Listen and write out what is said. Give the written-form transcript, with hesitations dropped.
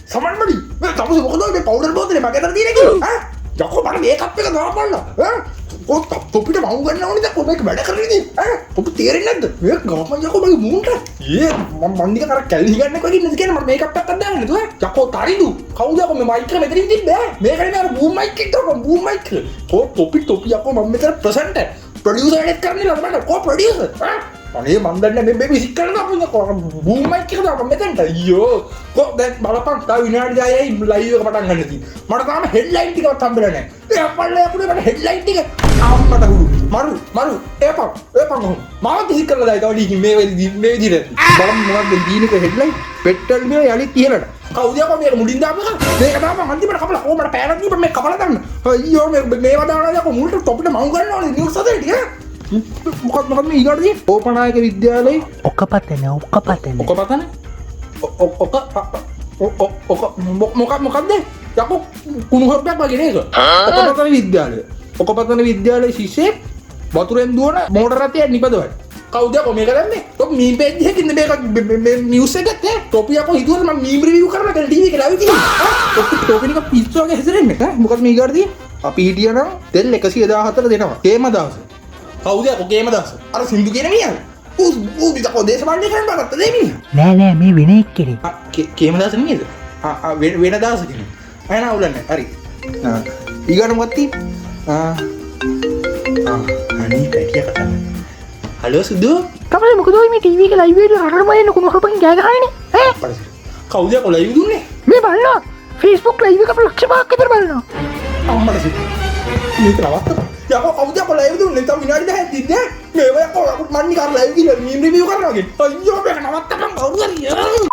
සමන්මඩි මේ තමුසේ මොකද මේ පවුඩර් බෝතලේ මගේ අතට තියෙන්නේ කියලා ඈ යකෝ මට මේකප් එක දාපන්න ඈ තොපිට මව් ගන්න ඕනේ දැන් මේක වැඩ කරන්නේ නේ ඈ ඔබ තේරෙන්නේ නැද්ද මේක ගමන් යකෝ මගේ මූන්ට මම නික කර කැලි ගන්න කොහෙද ඉන්නද කියන්නේ මට මේකප් එකක් දාන්න නේද යකෝ තරිදු කවුද යකෝ මේ මයික් එක මෙතනින් තිබ්බේ මේකනේ මේ අර බූම් මයික් එක දාපන් බූම් මයික් එක තොපි යකෝ මම මෙතන ප්‍රසන්ටර් ප්‍රොඩියුසර් එකක් කරන්නේ නේද මට ප්‍රොඩියුසර් ඈ අනේ මන් දන්නේ මේ බේබි සික් කරනවා අපුණ බූම් මයික් එක දාපන් මෙතනට අයියෝ දැන් බලපන් තව විනාඩි 10යි ලයිව් එක පටන් ගන්න තියෙන්නේ මට තාම හෙඩ්ලයින් ටිකවත් හම්බෙලා නැහැ ඒ අපල්ලා යපුනේ මට හෙඩ්ලයින් ටික අම්මට හුරු මරු එපන් මාත් හිත කරලා දායි තවඩි මේ විදිහට බලමු මොකක්ද දීනක හෙඩ්ලයින් පෙට්‍රල් මේ යලිත් ඉහළට කවුද යකෝ මේක මුලින් දාපු එක මේක දාපන් අන්තිමට කපලා කොහමද පෑරක් දීපන් මේක කපලා දාන්න අයියෝ මේවා දානවා යකෝ මුල්ට තොපිට මව් ගන්න ඕනේ නිවුස් හදේ ටික මොකක්ද මේ ඊගාටදී ඕපනායක විද්‍යාලයේ ඔකපතන මොකක්ද යකෝ කුණුහරුපයක් වගේ නේද ඔකපතන විද්‍යාලයේ ශිෂ්‍යෙක් වතුරෙන් දුවන මෝටර රථයක් නිපදවයි කවුද යකෝ මේක දන්නේ ඔබ මීම් පේජ් එකකින් මේක නිවුස් එකක් ඈ ටොපි යකෝ හිතුවද මම මීම් රිවිව් කරලා දැන් ටීවී එකේ ලයිව් තියෙනවා ටොපි නික පිස්සු වගේ හැසිරෙන්නේ ඈ මොකද මේ ඊගාටදී අපි හිටියනම් තෙල් 114 දෙනවා කේම දවස් කවුද යකෝ කේම දවස් අර සින්දු කියන මිනිහා ඌ විතකෝ දේශපාලනය කරන්න බගත්ත දෙ මිනිහා නෑ මේ වෙන එක්කෙනෙක් කේම දවස් නේද වෙන දවස් කෙනෙක් අයන අවුලන්නේ හරි ඊගාට මොකක්ද අනේ පැටිය කතා හලෝ සුදු කමල මොකද ඔය මේ ටීවී එකේ ලයිව් එකේ අරමයෙන් කුණු හරපන් ගෑ ගහන්නේ ඈ කවුද යකෝ ලයිව් දුන්නේ මේ බලනවා Facebook ලයිව් එක ලක්ෂ පහක් විතර බලනවා අම්මට සිත් මේක නවත්තපන් යකෝ කවුද යකෝ ලයිව් දුන්නේ තව විනාඩි 10ක් තින්නේ මේව යකෝ මන් නිකන් ලයිව් කියලා මීම් රිවිව් කරනවා වගේ අයියෝ මේක නවත්තපන් කවුරුද